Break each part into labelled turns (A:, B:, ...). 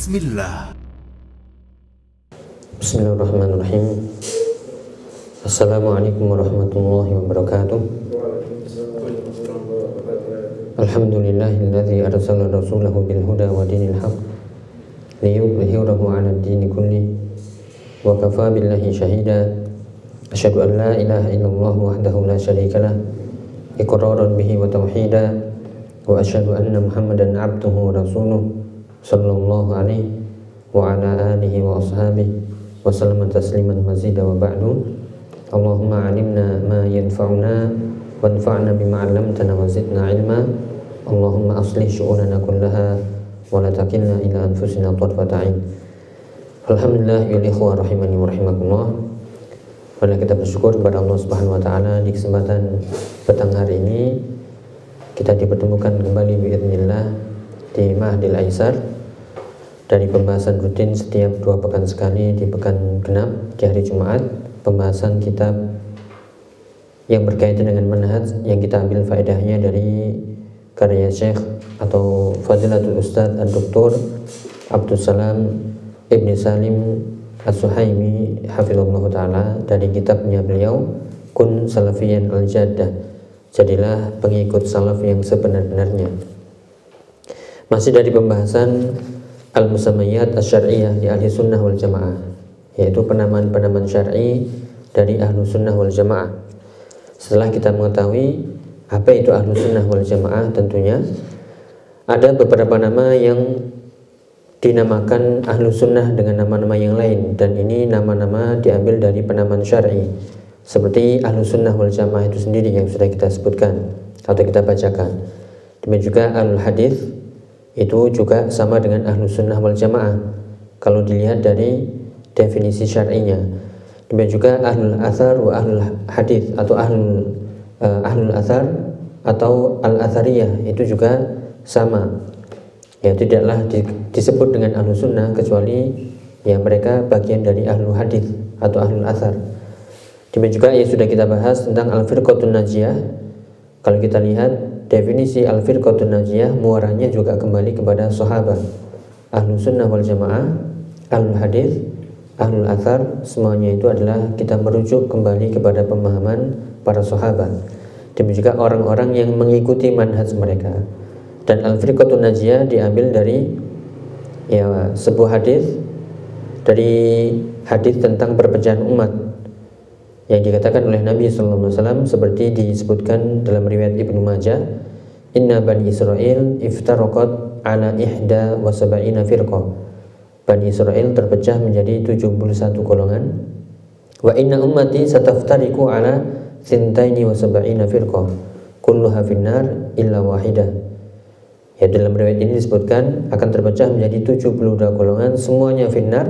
A: Bismillah.
B: Bismillahirrahmanirrahim. Assalamualaikum warahmatullahi wabarakatuh. Alhamdulillahilladzi arsala rasulahu bil huda wa dinil haqq liyudhhirahu 'ala ad-dini kulli wa kafa billahi shahida. Asyhadu an la ilaha illallah wahdahu la syarikalah iqraran bihi wa tauhida wa asyhadu anna Muhammadan 'abduhu wa rasuluh sallallahu alaihi wa ala alihi wa ashabihi wa sallama tasliman mazida wa ba'du. Allahumma 'allimna ma yanfa'una wanfa'na bima 'allamtana wa zidna 'ilma. Allahumma aslih syu'unana kullaha wa la takilna ila anfusina tarfata 'ain. Alhamdulillah ya ikhwah rahimani wa rahimakumullah. Marilah kita bersyukur kepada Allah Subhanahu wa taala di kesempatan petang hari ini kita dipertemukan kembali biidznillah di Mahdil Aisar dari pembahasan rutin setiap 2 pekan sekali di pekan genap di hari Jumat, pembahasan kitab yang berkaitan dengan manhaj yang kita ambil faedahnya dari karya Syekh atau Fadilatul Ustadz Ad-Doktor Abdul Salam Ibni Salim As-Suhaimi hafizallahu ta'ala, dari kitabnya beliau Kun Salafiyan Al-Jaddah, jadilah pengikut salaf yang sebenar-benarnya. Masih dari pembahasan Al-Musammayyat Asy-Syar'iyyah di Ahli Sunnah wal Jamaah, yaitu penamaan-penamaan syar'i dari Ahlu Sunnah wal Jamaah. Setelah kita mengetahui apa itu Ahlu Sunnah wal Jamaah, tentunya ada beberapa nama yang dinamakan Ahlu Sunnah dengan nama-nama yang lain, dan ini nama-nama diambil dari penamaan syar'i, seperti Ahlu Sunnah wal Jamaah itu sendiri yang sudah kita sebutkan atau kita bacakan. Demikian juga Ahlul Hadis itu juga sama dengan Ahlu Sunnah wal Jamaah kalau dilihat dari definisi syar'inya. Demikian juga Ahlul Athar wa Ahlul Hadis atau Ahlul Athar atau Al-Athariyah itu juga sama, ya tidaklah disebut dengan Ahlu Sunnah kecuali ya mereka bagian dari Ahlul Hadis atau Ahlul Athar. Demikian juga yang sudah kita bahas tentang Al-Firqatun Najiyah. Kalau kita lihat definisi Al-Firqatun Najiyah, muaranya juga kembali kepada sahabat. Ahlu Sunnah wal Jamaah, Ahlul Hadis, Ahlul Athar, semuanya itu adalah kita merujuk kembali kepada pemahaman para sahabat. Demikian juga orang-orang yang mengikuti manhaj mereka. Dan Al-Firqatun Najiyah diambil dari ya sebuah hadis, dari hadis tentang perpecahan umat yang dikatakan oleh Nabi SAW seperti disebutkan dalam riwayat Ibnu Majah, Inna Bani Israel iftaraqat ala ihda wa sab'ina firqah. Bani Israel terpecah menjadi 71 golongan. Wa inna ummati sataftariqu ala thintaini wa sab'ina firqah kulluha finnar illa wahidah. Ya, dalam riwayat ini disebutkan akan terpecah menjadi 72 golongan, semuanya finnar,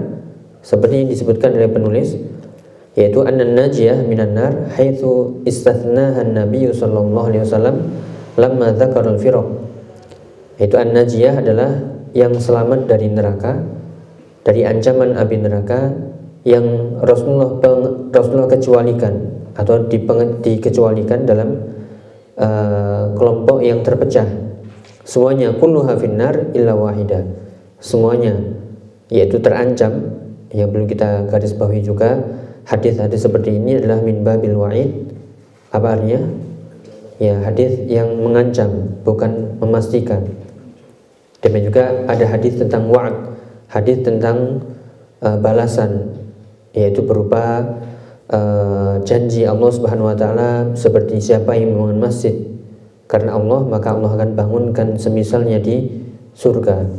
B: seperti yang disebutkan oleh penulis, yaitu an najiyah minan nar haitsu istathnaha an-nabiy sallallahu alaihi wasallam lamma dzakara al-firaq. Yaitu an-najiyah adalah yang selamat dari neraka, dari ancaman api neraka yang Rasulullah kecualikan atau dikecualikan dalam kelompok yang terpecah. Semuanya kulluha finnar illa wahidah. Semuanya yaitu terancam. Yang perlu kita garis bawahi juga, hadis-hadis seperti ini adalah min babil wa'id. Apa artinya? Ya, hadis yang mengancam, bukan memastikan. Demikian juga ada hadis tentang wa'ad, hadis tentang balasan, yaitu berupa janji Allah Subhanahu wa taala, seperti siapa yang membangun masjid karena Allah, maka Allah akan bangunkan semisalnya di surga,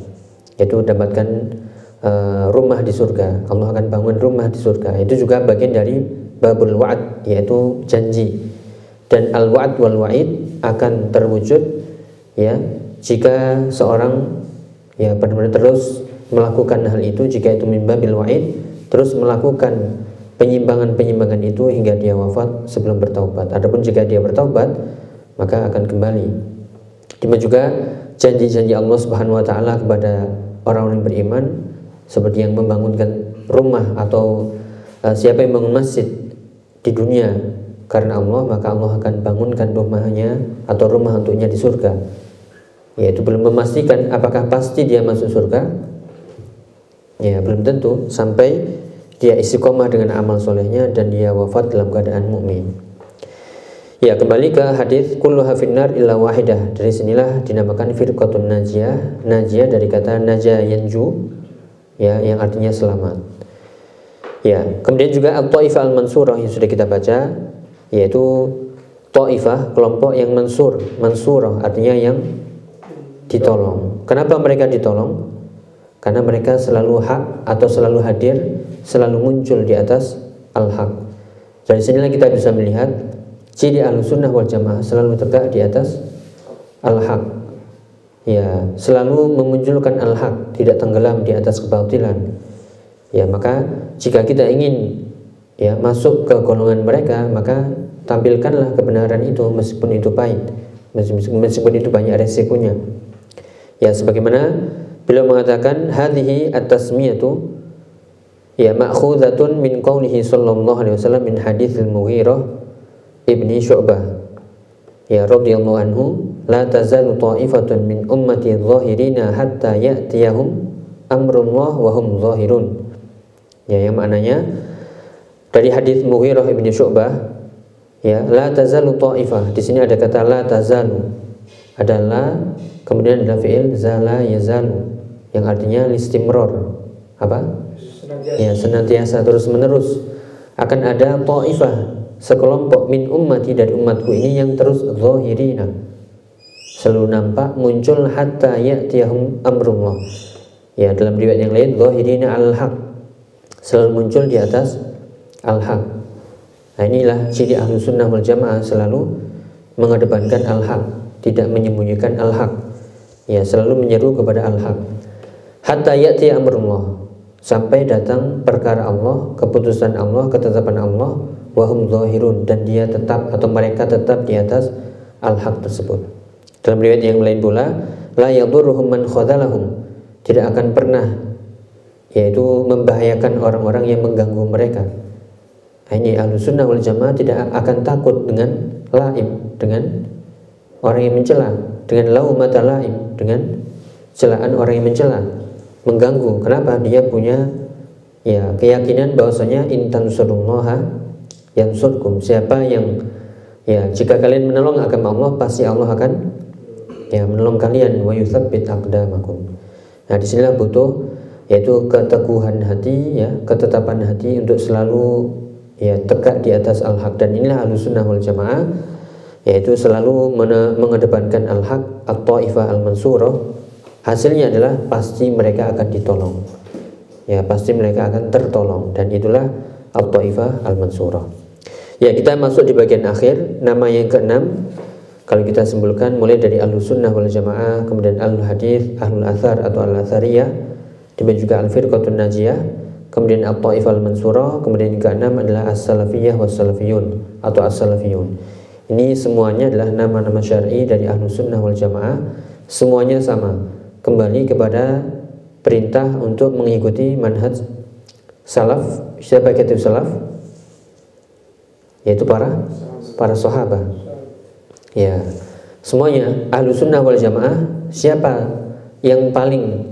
B: yaitu dapatkan rumah di surga. Allah akan bangun rumah di surga. Itu juga bagian dari babul wa'ad, yaitu janji. Dan al-wa'ad wal wa'id akan terwujud ya jika seorang ya benar-benar terus melakukan hal itu, jika itu min babil wa'id, terus melakukan penyimpangan-penyimpangan itu hingga dia wafat sebelum bertaubat. Adapun jika dia bertaubat, maka akan kembali. Demikian juga janji-janji Allah Subhanahu wa taala kepada orang-orang beriman, seperti yang membangunkan rumah atau siapa yang bangun masjid di dunia karena Allah, maka Allah akan bangunkan rumahnya atau rumah untuknya di surga. Yaitu belum memastikan apakah pasti dia masuk surga, Ya, belum tentu sampai dia istiqomah dengan amal solehnya dan dia wafat dalam keadaan mukmin. Ya, kembali ke hadis kulluha finnar illa wahidah. Dari sinilah dinamakan firqatun najiyah. Najiyah dari kata naja yanju, ya, yang artinya selamat. Ya, kemudian juga at-taifah al-mansurah yang sudah kita baca, yaitu taifah, kelompok yang mansurah artinya yang ditolong. Kenapa mereka ditolong? Karena mereka selalu hak atau selalu hadir, selalu muncul di atas al-haq. Dari sinilah kita bisa melihat ciri Ahlussunnah wal Jamaah selalu tegak di atas al-haq. Ya, selalu memunculkan al-haq, tidak tenggelam di atas kebatilan. Ya, maka jika kita ingin ya masuk ke golongan mereka, maka tampilkanlah kebenaran itu meskipun itu pahit, meskipun itu banyak resikonya. Ya, sebagaimana beliau mengatakan hadhihi at-tasmiyatu ya ma'khudhatun min qaulihi sallallahu alaihi wasallam min haditsil Mughirah ibni Syu'bah ya radhiyallahu anhu la tazalu ta'ifatun min ummati dhahirina hatta ya'tiyahum amrullah wa hum zahirun. Ya, yang maknanya dari hadis Mughirah ibni Syu'bah ya la tazalu ta'ifah. Di sini ada kata la tazalu, adalah kemudian ada fi'il zala yazalu yang artinya listimror, apa? Ya, senantiasa terus menerus akan ada ta'ifah, sekelompok min ummati dari umatku ini yang terus zahirina, selalu nampak muncul hatta ya'tiyahum amrullah. Ya, dalam riwayat yang lain zahirina al-haq, selalu muncul di atas al-haq. Nah, inilah ciri Ahlussunnah wal Jamaah, selalu mengedepankan al-haq, tidak menyembunyikan al-haq. Ya, selalu menyeru kepada al-haq. Hatta ya'ti amrullah, sampai datang perkara Allah, keputusan Allah, ketetapan Allah, wa hum zahirun, dan dia tetap atau mereka tetap di atas al-haq tersebut. Dalam riwayat yang lain pula, la yadurruhum man khadalahum, tidak akan pernah yaitu membahayakan orang-orang yang mengganggu mereka. Ini Ahlussunnah wal Jamaah tidak akan takut dengan laim, dengan orang yang mencela, dengan laumata laim, dengan celaan orang yang mencela, mengganggu. Kenapa? Dia punya ya keyakinan bahwasanya in tansurullaha yansurkum. Siapa yang ya jika kalian menolong agama Allah, pasti Allah akan ya menolong kalian, wa yutsabbit aqdamakum. Nah, disinilah butuh yaitu keteguhan hati, ya, ketetapan hati untuk selalu ya tegak di atas al-haq. Dan inilah Ahlussunnah wal Jamaah, yaitu selalu mengedepankan al-haq, at-taifah al-mansurah. Hasilnya adalah pasti mereka akan ditolong. Ya, pasti mereka akan tertolong, dan itulah at-taifah al-mansurah. Ya, kita masuk di bagian akhir, nama yang keenam. Kalau kita simpulkan mulai dari Ahlussunnah wal Jamaah, kemudian ahlul hadis, ahlul athar atau al-athariyah, demikian juga al-firqatun najiyah, kemudian at-taifah al-mansurah, kemudian yang keenam adalah as-salafiyah was-salafiyun atau as-salafiyun. Ini semuanya adalah nama-nama syar'i dari Ahlussunnah wal Jamaah. Semuanya sama, kembali kepada perintah untuk mengikuti manhaj salaf. Siapa kata salaf? Yaitu para sahabat. Ya, semuanya Ahlussunnah wal Jamaah. Siapa yang paling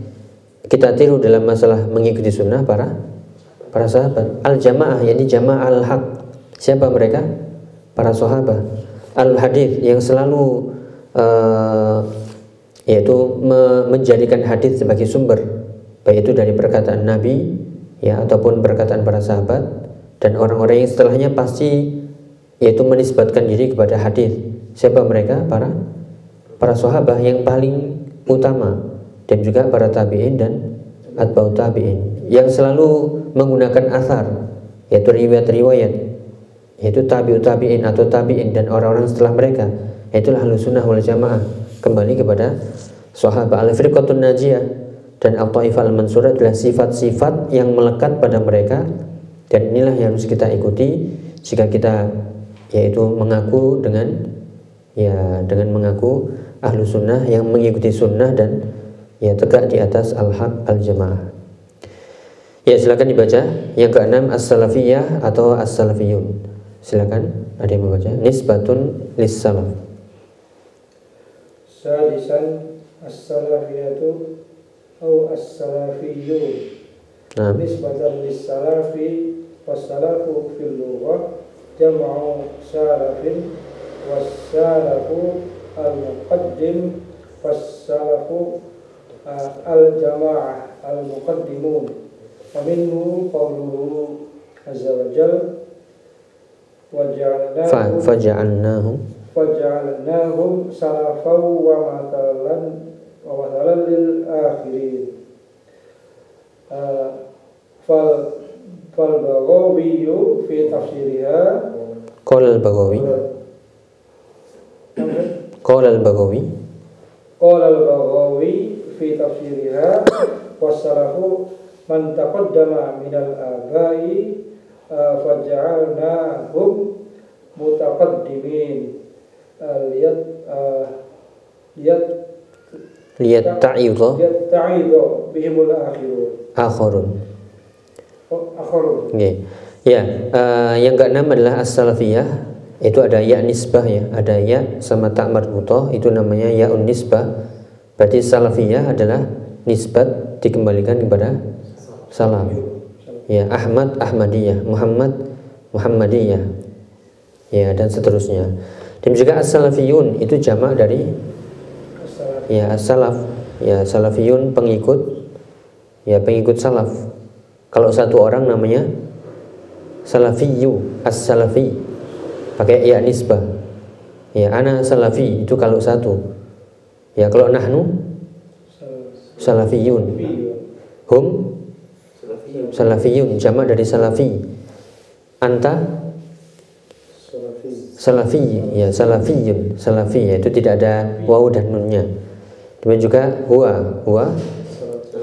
B: kita tiru dalam masalah mengikuti sunnah? Para sahabat. Al-jamaah, yakni jamaah al-haq. Siapa mereka? Para sahabat. Al-hadis, yang selalu yaitu menjadikan hadis sebagai sumber, baik itu dari perkataan Nabi ya ataupun perkataan para sahabat, dan orang-orang yang setelahnya pasti yaitu menisbatkan diri kepada hadis. Siapa mereka? Para sahabat yang paling utama, dan juga para tabi'in dan atba'ut tabi'in yang selalu menggunakan athar, yaitu riwayat-riwayat, yaitu tabi'ut tabi'in atau tabi'in dan orang-orang setelah mereka. Itulah Ahlussunnah wal Jamaah, kembali kepada sahabat. Al-firqatun najiyah dan at-taifah al-mansurah adalah sifat-sifat yang melekat pada mereka, dan inilah yang harus kita ikuti jika kita yaitu mengaku dengan mengaku Ahlussunnah yang mengikuti sunnah dan ya tegak di atas al-haq al-jamaah. Ya, silakan dibaca yang keenam as-salafiyah atau as-salafiyun. Silakan, ada yang membaca. Nisbatun lis-salaf.
A: Sadisan as-salafiyatu atau as-salafiyun
B: Nah,
A: nisbatan lis-salafi was-salafu fil lughah jam'u salafin was-salafu al-muqaddim was-salafu al-jama'ah al-muqaddimun wa minhu qawluhu azza wa jalla faja'alnahum salafan wa mathalan lil akhirin. Fal Baghawi fi tafsiriha
B: qala al-Baghawi fi
A: tafsiriha was-salafu man taqaddama minal abai faja'alnahum mutaqaddimin
B: liyatta'idha
A: bihimul
B: akhirun.
A: Akhirun.
B: Okay. Ya, yang keenam adalah as-salafiyah. Itu ada ya nisbah ya, ada ya sama tak marbutah, itu namanya ya'un nisbah. Berarti salafiyah adalah nisbat dikembalikan kepada salaf. Ya, Ahmad Ahmadiyah, Muhammad Muhammadiyah. Ya, dan seterusnya. Dan juga as-salafiyun itu jamak dari ya as-salaf. Ya, salafiyun pengikut, ya pengikut salaf. Kalau satu orang namanya salafiyu, as-salafi, pakai ya nisbah. Ya, ana salafi itu kalau satu. Ya, kalau nahnu salafiyun, hum salafiyun, jamak dari salafi. Anta salafi, ya salafiyun, salafi, ya, itu tidak ada waw dan nunnya. Demikian juga huwa.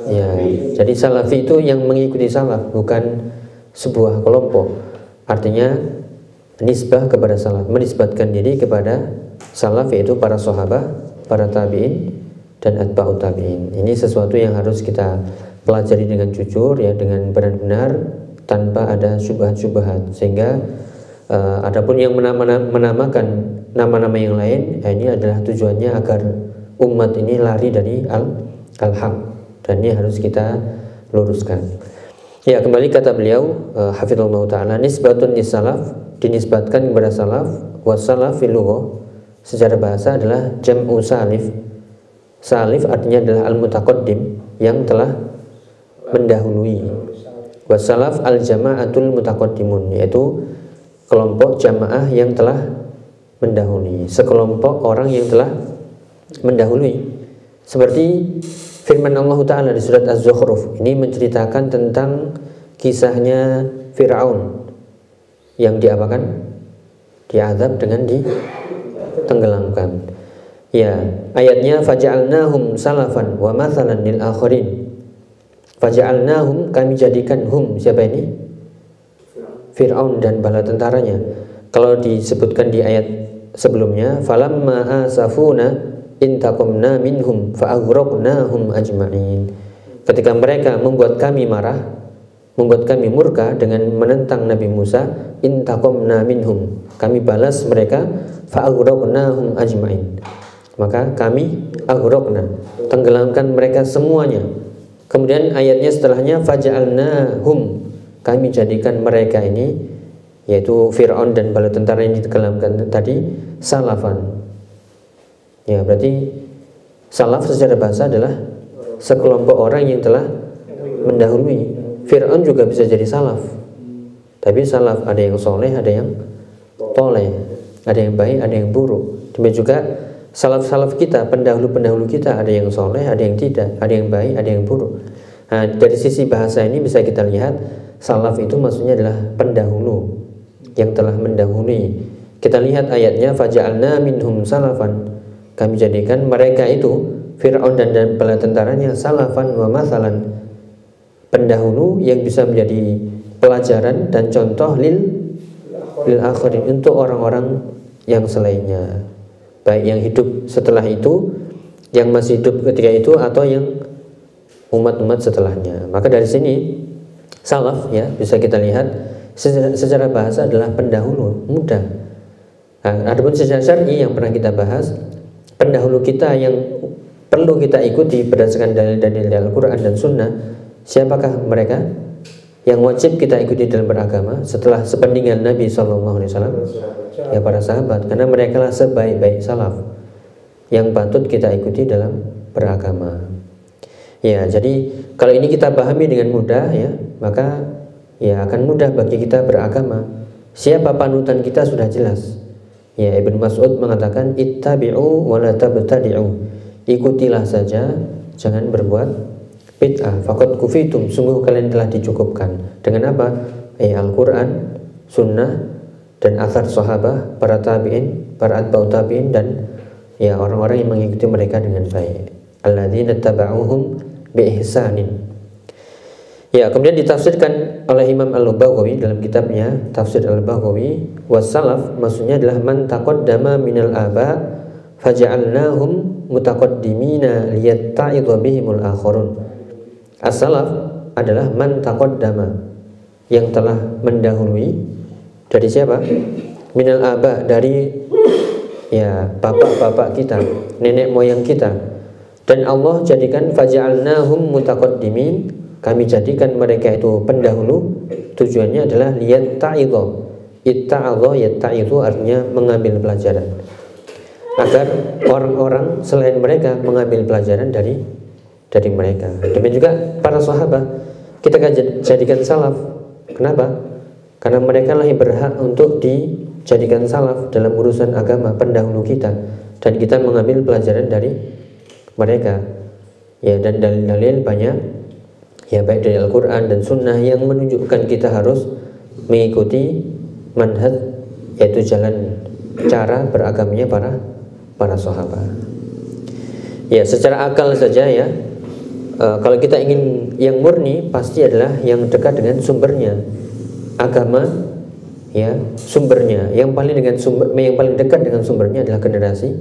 B: Ya, jadi salafi itu yang mengikuti salaf, bukan sebuah kelompok. Artinya nisbah kepada salaf, menisbatkan diri kepada salaf, yaitu para sahabat, para tabi'in dan atba'ut tabi'in. Ini sesuatu yang harus kita pelajari dengan jujur, ya, dengan benar-benar tanpa ada syubhat-syubhat. Sehingga adapun yang menamakan nama-nama yang lain, ya, ini adalah tujuannya agar umat ini lari dari al-haq. Dan ini harus kita luruskan. Ya, kembali kata beliau hafizallahu ta'ala, nisbatun lis-salaf, dinisbatkan kepada salaf, was-salaf fil lughah secara bahasa adalah jam'u salif. Salif artinya adalah al-mutaqaddim, yang telah mendahului. Was-salaf al-jama'atul mutaqaddimun, yaitu kelompok jamaah yang telah mendahului, sekelompok orang yang telah mendahului. Seperti firman Allah Ta'ala di surat Az-Zukhruf, ini menceritakan tentang kisahnya Fir'aun yang diapakan? Diazab dengan ditenggelamkan. Ya, ayatnya faja'alnahum salafan wa mathalan lil akhirin. Faja'alnahum, kami jadikan hum, siapa ini? Fir'aun dan bala tentaranya. Kalau disebutkan di ayat sebelumnya, falamma asafuna intaqamna minhum fa'aghraqnahum ajma'in. Ketika mereka membuat kami marah, membuat kami murka dengan menentang Nabi Musa, intaqamna minhum, kami balas mereka, fa'aghraqnahum ajma'in, maka kami aghraqna, tenggelamkan mereka semuanya. Kemudian ayatnya setelahnya faja'alnahum, kami jadikan mereka ini, yaitu Fir'aun dan bala tentara yang ditenggelamkan tadi, salafan. Ya, berarti salaf secara bahasa adalah sekelompok orang yang telah mendahului. Fir'aun juga bisa jadi salaf. Tapi salaf ada yang soleh, ada yang toleh, ada yang baik, ada yang buruk. Demikian juga salaf-salaf kita, pendahulu-pendahulu kita, ada yang soleh, ada yang tidak, ada yang baik, ada yang buruk. Nah, dari sisi bahasa ini bisa kita lihat salaf itu maksudnya adalah pendahulu yang telah mendahului. Kita lihat ayatnya faja'alna minhum salafan, kami jadikan mereka itu Fir'aun dan bala tentaranya salafan wa mathalan, pendahulu yang bisa menjadi pelajaran dan contoh lil akhirin, untuk orang-orang yang selainnya, baik yang hidup setelah itu, yang masih hidup ketika itu, atau yang umat-umat setelahnya. Maka dari sini salaf, ya, bisa kita lihat secara bahasa adalah pendahulu, mudah. Nah, adapun secara syar'i yang pernah kita bahas, pendahulu kita yang perlu kita ikuti berdasarkan dalil-dalil Al-Quran dan Sunnah, Siapakah mereka yang wajib kita ikuti dalam beragama setelah sepeninggal Nabi SAW? Ya para sahabat, karena mereka lah sebaik-baik salaf yang patut kita ikuti dalam beragama. Ya, jadi kalau ini kita pahami dengan mudah ya, maka ya akan mudah bagi kita beragama. Siapa panutan kita sudah jelas. Ya, Ibnu Mas'ud mengatakan ittabi'u wa la tabtadi'u. Ikutilah saja, jangan berbuat bid'ah. Faqad kufitum, sungguh kalian telah dicukupkan. Dengan apa? Al-Qur'an, sunnah dan athar sahabat, para tabi'in, para atba'ut tabi'in dan ya orang-orang yang mengikuti mereka dengan baik. Alladzina taba'uhum bi ihsanin. Ya, kemudian ditafsirkan oleh Imam Al-Baghawi dalam kitabnya Tafsir Al-Baghawi, wassalaf maksudnya adalah man taqaddama minal aba faja'alnahum mutaqaddimina liyatta'idhu bihimul akharun. As-salaf adalah man taqaddama, yang telah mendahului dari siapa? Minal aba, dari ya bapak-bapak kita, nenek moyang kita. Dan Allah jadikan faja'alnahum mutaqaddimin, kami jadikan mereka itu pendahulu. Tujuannya adalah liyatta'idhu. Itta'adha yatta'idhu artinya mengambil pelajaran, agar orang-orang selain mereka mengambil pelajaran dari mereka. Demikian juga para sahabat kita akan jadikan salaf. Kenapa? Karena mereka lah yang berhak untuk dijadikan salaf dalam urusan agama, pendahulu kita, dan kita mengambil pelajaran dari mereka. Ya, dan dalil-dalil banyak ya, baik dari Al-Quran dan Sunnah yang menunjukkan kita harus mengikuti manhaj, yaitu jalan cara beragamanya para sahabat. Ya, secara akal saja ya, kalau kita ingin yang murni, pasti adalah yang dekat dengan sumbernya. Agama ya, sumbernya yang paling dekat dengan sumbernya adalah generasi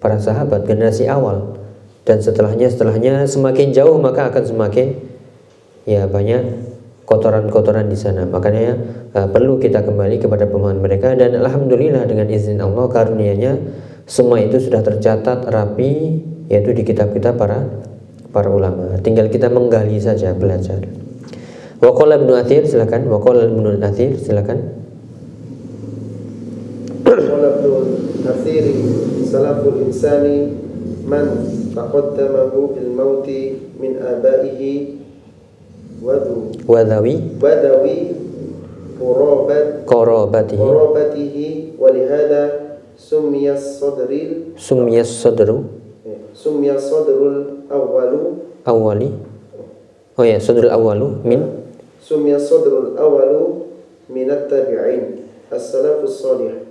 B: para sahabat, generasi awal. Dan setelahnya semakin jauh maka akan semakin ya banyak kotoran-kotoran di sana. Makanya perlu kita kembali kepada pemahaman mereka, dan alhamdulillah dengan izin Allah karunia-Nya semua itu sudah tercatat rapi, yaitu di kitab-kitab para ulama. Tinggal kita menggali saja, belajar. Waqala Ibnu Athir, silakan. Waqala Ibnu Athir, silakan.
C: Waqala Ibnu Athir, salaful insani man taqaddamahu bil mauti min abaihi wadawi qarabatihi wa lihada summiya sadrul awwali sadrul awwalu min at-tabi'in as-salafus salih.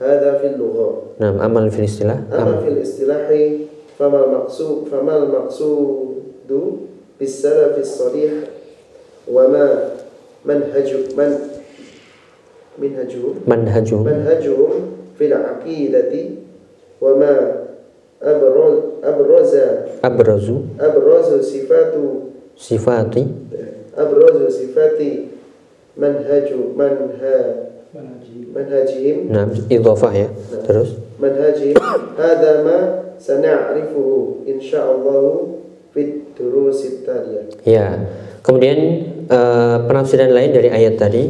C: Hada fil lugha.
B: Nah, amal fil istilah.
C: Amal fil istilahi famal maqsudu bis salafis salih wa ma manhajuhum fil aqidati wa ma abrazu sifati manhajihim.
B: Nah, idhofah ya. Terus
C: manhajihim hadza ma sana'rifuhu insyaallah fit durusit taliyah.
B: Ya. Kemudian penafsiran lain dari ayat tadi,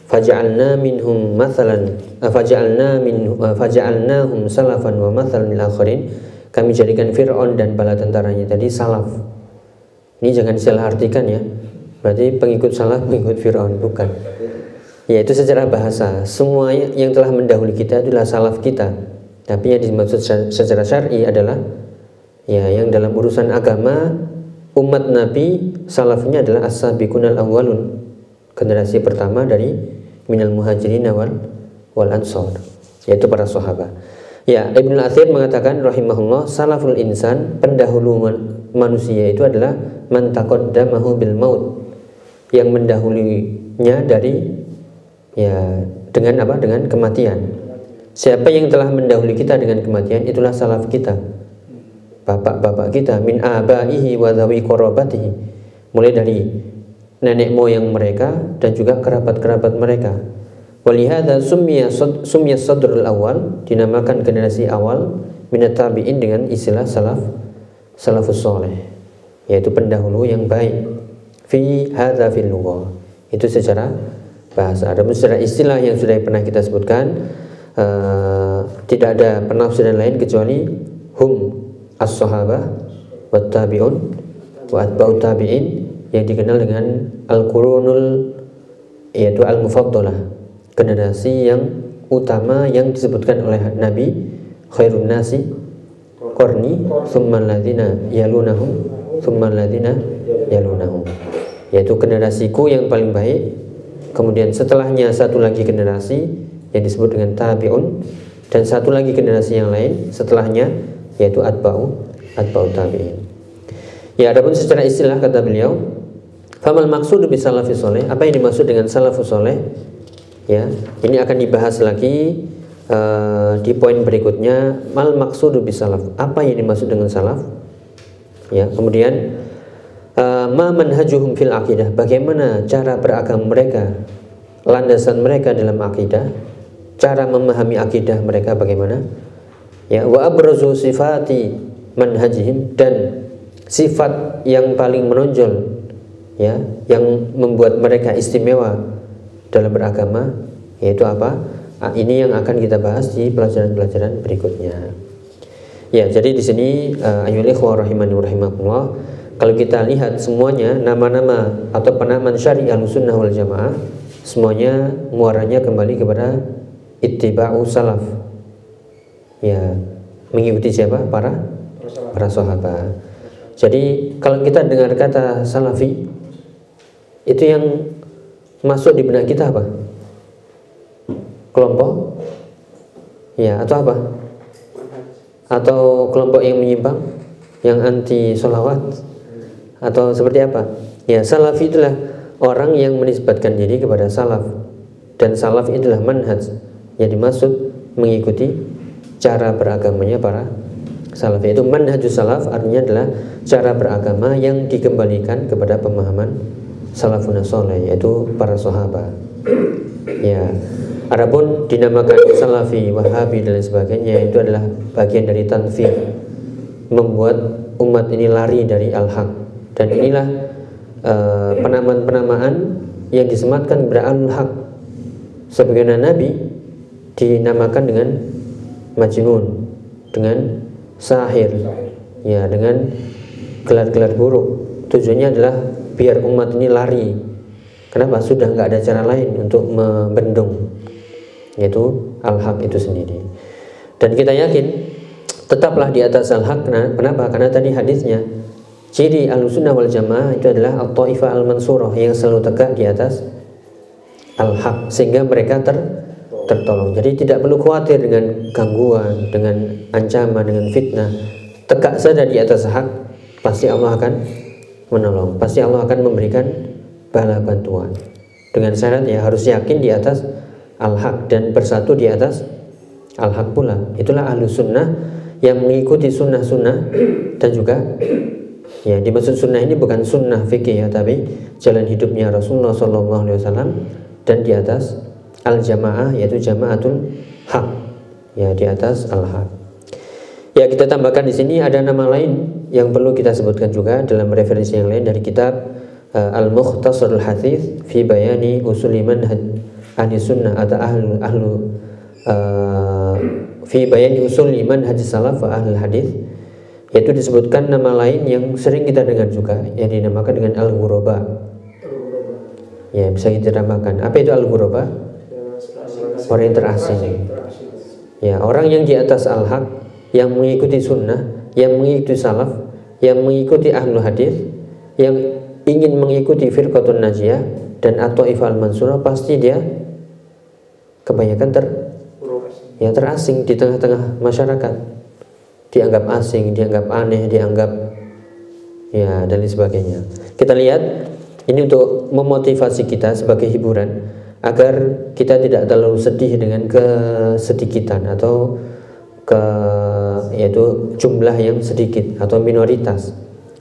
B: faja'alna minhum mathalan faja'alnahum salafan wa mathalan lil akhirin. Kami jadikan Fir'aun dan bala tentaranya tadi salaf. Ini jangan salah artikan ya. Berarti pengikut salaf, pengikut Fir'aun, bukan. Ya, itu secara bahasa. Semua yang telah mendahului kita itulah salaf kita. Tapi yang dimaksud secara syar'i adalah ya, yang dalam urusan agama umat Nabi, salafnya adalah as-sabiqunal awwalun, generasi pertama dari minal muhajirin wal ansor, yaitu para sahabat. Ya, Ibnu Athir mengatakan rahimahullah, salaful insan, pendahulu manusia itu adalah man taqaddamahu bil maut, yang mendahulinya dari ya dengan apa? Dengan kematian. Siapa yang telah mendahului kita dengan kematian, itulah salaf kita, bapak-bapak kita, min abaihi wa dhawi qarabatihi, mulai dari nenek moyang mereka dan juga kerabat-kerabat mereka. Walihada summiya sadrul awal, dinamakan generasi awal, minat tabi'in dengan istilah salafus soleh, yaitu pendahulu yang baik. fi hadza fil lughah. Itu secara bahasa. Adapun secara istilah yang sudah pernah kita sebutkan, tidak ada penafsiran lain kecuali hum as-sahabah wa tabi'un wa atba'ut tabi'in, yang dikenal dengan al-qurunul, yaitu al-mufaddalah, generasi yang utama yang disebutkan oleh Nabi, khairun nasi qarni tsumma alladziina yalunahum tsumma alladziina yalunahum, yaitu generasiku yang paling baik, kemudian setelahnya satu lagi generasi yang disebut dengan tabi'un, dan satu lagi generasi yang lain setelahnya yaitu atba'ut tabi'in. Ya, adapun secara istilah kata beliau, famal maqsudu bi salafis saleh, apa yang dimaksud dengan salafus saleh? Ya, ini akan dibahas lagi di poin berikutnya. Mal maqsudu bi salaf, apa yang dimaksud dengan salaf? Ya, kemudian ma manhajuhum fil aqidah, bagaimana cara beragama mereka, landasan mereka dalam akidah, cara memahami akidah mereka bagaimana? Ya, wa abrazu sifati manhajihim, dan sifat yang paling menonjol, ya, yang membuat mereka istimewa dalam beragama, yaitu apa? Ini yang akan kita bahas di pelajaran-pelajaran berikutnya. Ya, jadi di sini ayyuhal ikhwah rahimani wa rahimakumullah, kalau kita lihat semuanya nama-nama atau penamaan syari Ahlussunnah wal Jamaah, semuanya muaranya kembali kepada ittiba'u salaf. Ya, mengikuti siapa? Para sahabat. Jadi kalau kita dengar kata salafi, itu yang masuk di benak kita apa? Kelompok? Ya, atau apa? Atau kelompok yang menyimpang, yang anti sholawat, atau seperti apa? Ya, salafi itulah orang yang menisbatkan diri kepada salaf, dan salaf itulah manhaj yang dimaksud mengikuti cara beragamanya para salaf. Itu manhajus salaf artinya adalah cara beragama yang dikembalikan kepada pemahaman salafun saleh, yaitu para sahabat. Ya, adapun dinamakan salafi, wahabi dan lain sebagainya, itu adalah bagian dari tanfir, membuat umat ini lari dari al-haq. Dan inilah penamaan-penamaan yang disematkan kepada al-haq. Sebagaimana Nabi dinamakan dengan majnun, dengan sahir, ya, dengan gelar-gelar buruk. Tujuannya adalah biar umat ini lari. Kenapa? Sudah nggak ada cara lain untuk membendung, yaitu al-haq itu sendiri. Dan kita yakin tetaplah di atas al-haq. Kenapa? Karena tadi hadisnya, ciri Ahlussunnah wal Jamaah itu adalah at-taifah al-mansurah, yang selalu tegak di atas al-haq, sehingga mereka tertolong. Jadi tidak perlu khawatir dengan gangguan, dengan ancaman, dengan fitnah. Tegak saja di atas hak, pasti Allah akan menolong, pasti Allah akan memberikan bala bantuan. Dengan syarat ya harus yakin di atas al-haq dan bersatu di atas al-haq pula. Itulah ahlus sunnah yang mengikuti sunnah-sunnah, dan juga ya dimaksud sunnah ini bukan sunnah fikih ya, tapi jalan hidupnya Rasulullah SAW, dan di atas al-jamaah, yaitu jamaatul haq, ya, di atas al-haq. Ya, kita tambahkan di sini ada nama lain yang perlu kita sebutkan juga dalam referensi yang lain dari kitab Al-Mukhtasarul Hadits fi Bayani Usuli Manhaj Ahli Sunnah atau ahlu fi Bayani Usuli Manhaj Salaf wa Ahlul Hadits, yaitu disebutkan nama lain yang sering kita dengar juga, yang dinamakan dengan al-ghuraba. Ya, bisa kita namakan. Apa itu al-ghuraba? Orang yang terasing. Ya, orang yang di atas al-haq, yang mengikuti sunnah, yang mengikuti salaf, yang mengikuti ahlul hadis, yang ingin mengikuti firqatun najiyah dan at-taifah al-mansurah, pasti dia kebanyakan terasing di tengah-tengah masyarakat. Dianggap asing, dianggap aneh, dianggap ya dan lain sebagainya. Kita lihat ini untuk memotivasi kita sebagai hiburan, agar kita tidak terlalu sedih dengan kesedikitan atau yaitu jumlah yang sedikit atau minoritas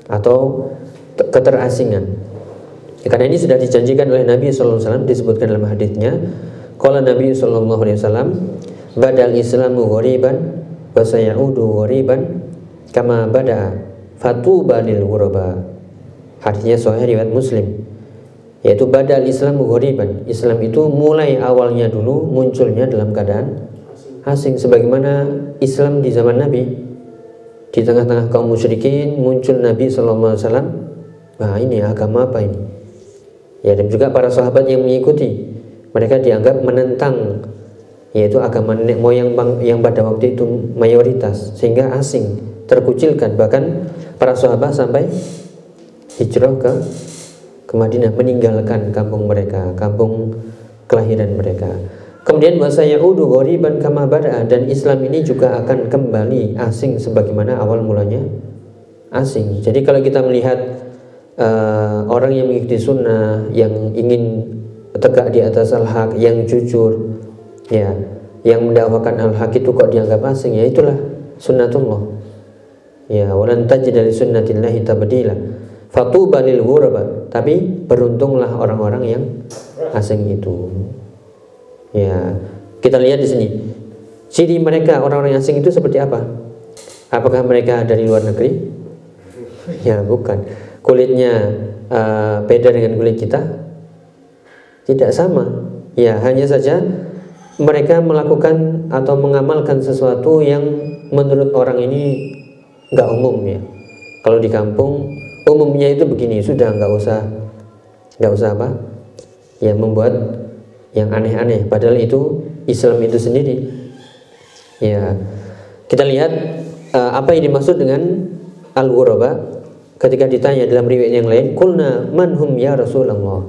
B: atau keterasingan. Ya, karena ini sudah dijanjikan oleh Nabi SAW, disebutkan dalam hadisnya, qala Nabi SAW, badal islamu ghoriban wa sayaudu ghoriban kama bada fatuba lil ghuraba. Hadisnya sahih riwayat Muslim, yaitu badal Islam ghoriban. Islam itu mulai awalnya dulu munculnya dalam keadaan asing, sebagaimana Islam di zaman Nabi. Di tengah-tengah kaum musyrikin muncul Nabi SAW. Wah, ini agama apa ini? Ya, dan juga para sahabat yang mengikuti, mereka dianggap menentang, yaitu agama nenek moyang yang pada waktu itu mayoritas, sehingga asing, terkucilkan. Bahkan para sahabat sampai hijrah ke Madinah, meninggalkan kampung mereka, kampung kelahiran mereka. Kemudian wa sayaudu ghoriban kama bada'a, dan Islam ini juga akan kembali asing sebagaimana awal mulanya asing. Jadi kalau kita melihat orang yang mengikuti sunnah, yang ingin tegak di atas al-haq, yang jujur, ya, yang mendakwakan al-haq itu kok dianggap asing, ya itulah sunnatullah. Ya, walan tajida li sunnatillahi tabdila. Fatuba lil ghuraba, tapi beruntunglah orang-orang yang asing itu. Ya, kita lihat di sini. Ciri mereka orang-orang asing itu seperti apa? Apakah mereka dari luar negeri? Ya, bukan. Kulitnya beda dengan kulit kita? Tidak sama. Ya, hanya saja mereka melakukan atau mengamalkan sesuatu yang menurut orang ini nggak umum, ya. Kalau di kampung umumnya itu begini, sudah nggak usah apa? Ya, membuat yang aneh-aneh. Padahal itu Islam itu sendiri. Ya, kita lihat apa yang dimaksud dengan al-ghuraba. Ketika ditanya dalam riwayat yang lain, qulna manhum ya Rasulullah,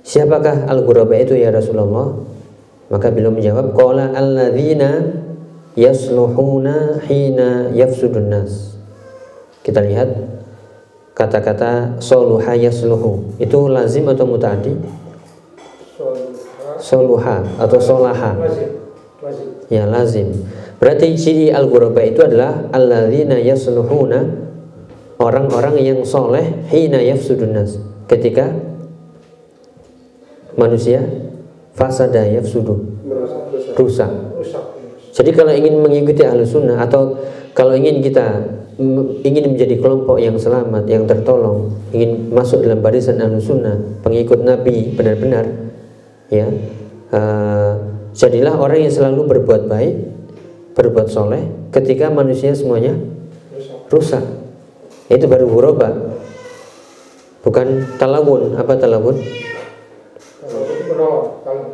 B: siapakah al-ghuraba itu ya Rasulullah? Maka beliau menjawab, qala alladzina yasluhuna hina yafsudun nas. Kita lihat kata-kata soluha yasluhu itu lazim atau mutaaddi? Soluha atau solaha? Ya, lazim. Berarti ciri al-ghuraba itu adalah alladzina yasluhuna, orang-orang yang soleh hina yafsudun nas, ketika manusia fasada yafsudu, rusak. Jadi kalau ingin mengikuti ahlu sunnah, atau kalau ingin menjadi kelompok yang selamat, yang tertolong, ingin masuk dalam barisan ahlu sunnah, pengikut Nabi benar-benar, ya, jadilah orang yang selalu berbuat baik, berbuat soleh ketika manusia semuanya rusak. Itu baru ghuraba, bukan talawun. Apa talawun?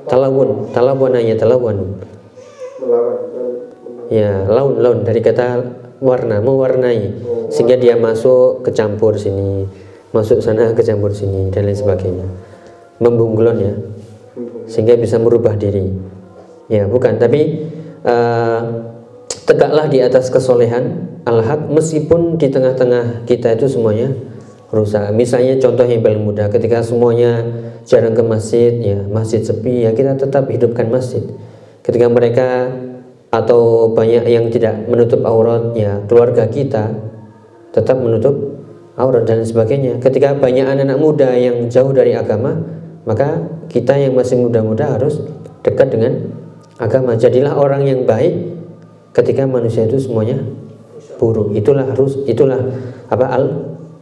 B: Talawun hanya talawun. Ya, laun dari kata warna, mewarnai, sehingga dia masuk kecampur sini, masuk sana kecampur sini, dan lain sebagainya. Membunglon, ya, sehingga bisa merubah diri. Ya, bukan, tapi tegaklah di atas kesolehan al-haq, meskipun di tengah-tengah kita itu semuanya rusak. Misalnya contoh yang paling mudah, ketika semuanya jarang ke masjid, ya, masjid sepi, ya kita tetap hidupkan masjid. Ketika mereka atau banyak yang tidak menutup aurat, ya keluarga kita tetap menutup aurat dan sebagainya. Ketika banyak anak-anak muda yang jauh dari agama, maka kita yang masih muda-muda harus dekat dengan agama. Jadilah orang yang baik ketika manusia itu semuanya buruk. Itulah apa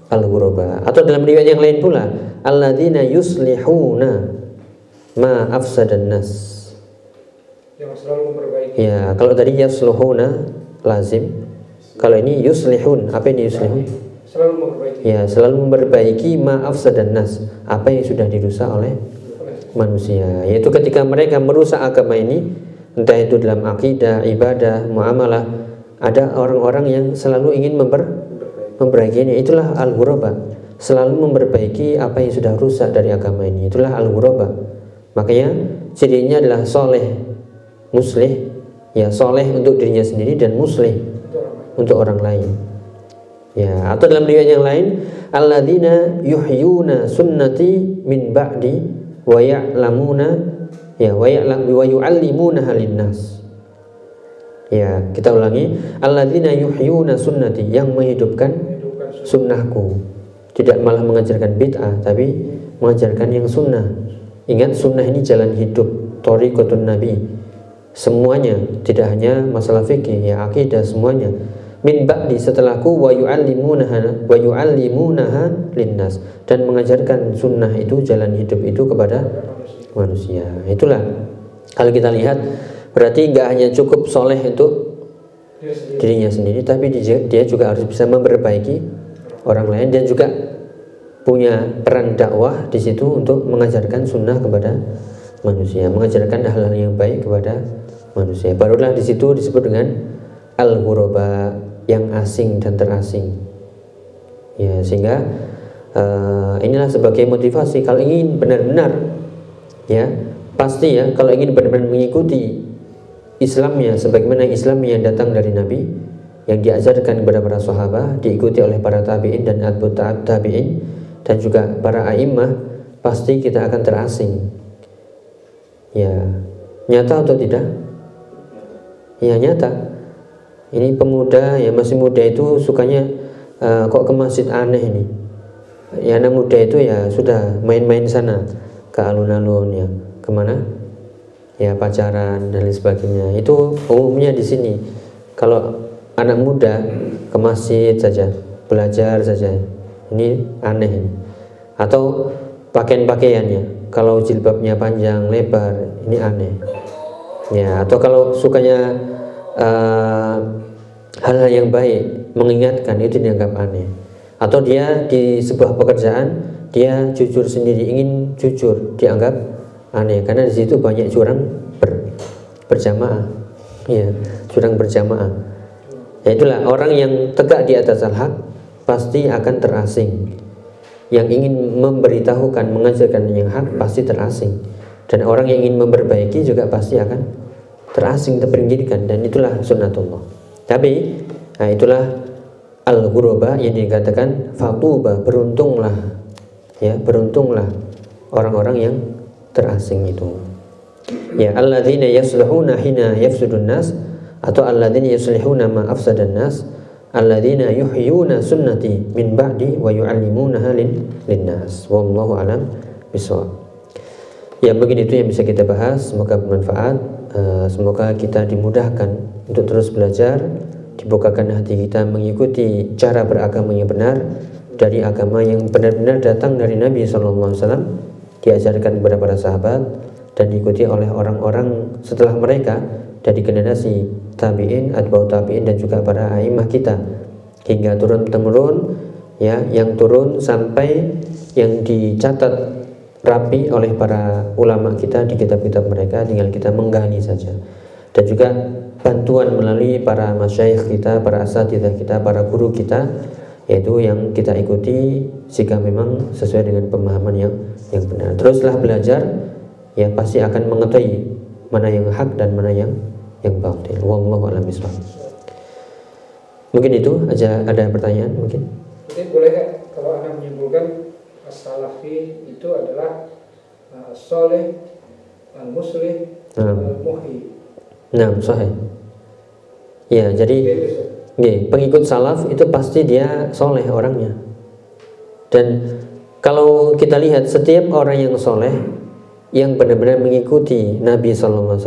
B: al-ghuraba. Atau dalam riwayat yang lain pula, alladzina yuslihuna ma afsadan nas,
A: yang selalu memperbaiki.
B: Ya, kalau tadi yasluhuna lazim, kalau ini yuslihun. Apa ini yuslihun?
A: Selalu memperbaiki.
B: Ya, selalu memperbaiki ma afsadan nas, apa yang sudah dirusak oleh manusia. Yaitu ketika mereka merusak agama ini, entah itu dalam akidah, ibadah, muamalah, ada orang-orang yang selalu ingin memperbaikinya. Itulah al-ghuraba, selalu memperbaiki apa yang sudah rusak dari agama ini. Itulah al-ghuraba. Makanya cirinya adalah soleh, muslih, ya, soleh untuk dirinya sendiri dan muslih untuk orang lain. Ya, atau dalam riwayat yang lain, alladzina yuhyuna sunnati min ba'di wa ya'lamuna, ya, wa yu'allimuna halinnas. Ya, kita ulangi, alladzina yuhyuna sunnati, yang menghidupkan sunnahku. Tidak malah mengajarkan bid'ah, tapi mengajarkan yang sunnah. Ingat, sunnah ini jalan hidup, thariqatun nabi. Semuanya, tidak hanya masalah fikih, ya, akidah, semuanya. min ba'di setelahku wa yu'allimunaha linnas, dan mengajarkan sunnah itu, jalan hidup itu kepada manusia. Itulah kalau kita lihat berarti nggak hanya cukup soleh untuk dirinya sendiri, tapi dia juga harus bisa memperbaiki orang lain, dan juga punya peran dakwah di situ untuk mengajarkan sunnah kepada manusia, mengajarkan hal-hal yang baik kepada manusia. Barulah di situ disebut dengan al-ghuraba, yang asing dan terasing. Ya, sehingga inilah sebagai motivasi kalau ingin benar-benar, ya pasti ya, kalau ingin benar-benar mengikuti Islamnya sebagaimana Islam yang datang dari Nabi, yang diajarkan kepada para sahabat, diikuti oleh para tabi'in dan atba'ut tabi'in, dan juga para a'immah, pasti kita akan terasing. Ya, nyata atau tidak? Ya, nyata. Ini pemuda yang masih muda itu sukanya kok ke masjid aneh ini. Ya, anak muda itu ya sudah main-main sana, ke alun-alun, ya kemana? Ya pacaran dan lain sebagainya. Itu umumnya di sini. Kalau anak muda ke masjid saja, belajar saja, ini aneh ini. Atau pakaiannya, kalau jilbabnya panjang lebar, ini aneh. Ya, atau kalau sukanya hal-hal yang baik, mengingatkan, itu dianggap aneh. Atau dia di sebuah pekerjaan dia jujur sendiri, ingin jujur, dianggap aneh, karena di situ banyak curang berjamaah. Ya, curang berjamaah. Ya, itulah orang yang tegak di atas al-haq pasti akan terasing. Yang ingin memberitahukan, mengajarkan yang hak pasti terasing. Dan orang yang ingin memperbaiki juga pasti akan terasing, terpinggirkan. Dan itulah sunnatullah. Tapi itulah al-ghuraba yang dikatakan fatuba, beruntunglah, ya beruntunglah orang-orang yang terasing itu. Ya, alladzina yaslihuna hina yafsudun nas, atau alladzina yuslihuna ma afsadan nas, alladzina yuhyuna sunnati min ba'di wa yu'allimunaha linnas. Wallahu alam bishawab. Ya, begini itu yang bisa kita bahas. Semoga bermanfaat. Semoga kita dimudahkan untuk terus belajar, dibukakan hati kita mengikuti cara beragama yang benar, dari agama yang benar-benar datang dari Nabi SAW, diajarkan kepada para sahabat dan diikuti oleh orang-orang setelah mereka dari generasi tabi'in, atba'ut tabi'in, dan juga para a'immah kita hingga turun temurun, ya, yang turun sampai yang dicatat rapi oleh para ulama kita di kitab-kitab mereka, tinggal kita menggali saja. Dan juga bantuan melalui para masyayikh kita, para asatidzah kita, para guru kita, yaitu yang kita ikuti jika memang sesuai dengan pemahaman yang benar. Teruslah belajar, ya pasti akan mengetahui mana yang hak dan mana yang batil. Wallahu a'lam bishawab. Mungkin itu aja. Ada pertanyaan mungkin?
A: Mungkin boleh nggak kalau Anda menyimpulkan as-salafi itu adalah as-salih, al-muslih, al-muhyi.
B: Nah, sahih. Ya, jadi pengikut salaf itu pasti dia soleh orangnya. Dan kalau kita lihat setiap orang yang soleh, yang benar-benar mengikuti Nabi SAW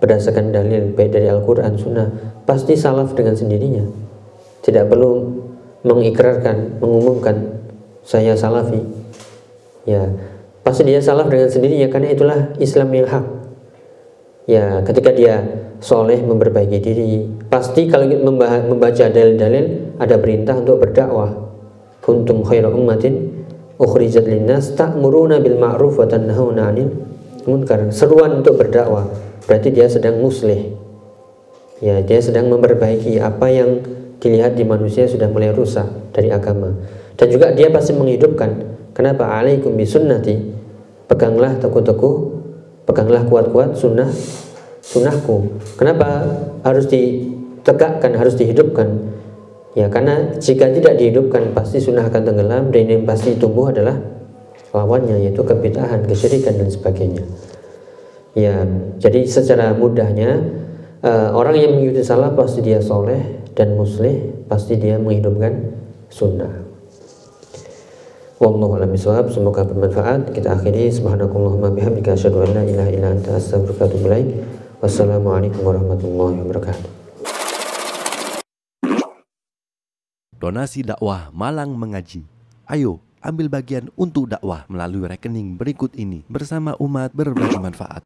B: berdasarkan dalil baik dari Al-Quran, Sunnah, pasti salaf dengan sendirinya. Tidak perlu mengikrarkan, mengumumkan saya salafi. Ya, pasti dia salaf dengan sendirinya, karena itulah Islam yang hak. Ya, ketika dia soleh, memperbaiki diri, pasti kalau membaca dalil-dalil ada perintah untuk berdakwah. Kuntum khairu ummatin ukhrijat linnas ta'muruna bil ma'ruf wa tanhauna 'anil munkar. Seruan untuk berdakwah, berarti dia sedang muslih. Ya, dia sedang memperbaiki apa yang dilihat di manusia sudah mulai rusak dari agama. Dan juga dia pasti menghidupkan. Kenapa? Alaikum bisunnati, peganglah teguh-teguh, peganglah kuat-kuat sunnahku. Kenapa harus ditegakkan, harus dihidupkan? Ya, karena jika tidak dihidupkan pasti sunnah akan tenggelam, dan yang pasti tumbuh adalah lawannya, yaitu kebid'ahan, kesyirikan dan sebagainya. Ya, jadi secara mudahnya orang yang mengikuti salaf pasti dia soleh dan muslih, pasti dia menghidupkan sunnah. Wallahu a'lam bishawab. Semoga bermanfaat. Kita akhiri. Subhanakallahumma bihamdika asyhadu an la ilaha illa anta astaghfiruka wa atubu ilaik. Wassalamualaikum warahmatullahi wabarakatuh.
D: Donasi dakwah Malang Mengaji. Ayo, ambil bagian untuk dakwah melalui rekening berikut ini bersama umat berbagi manfaat.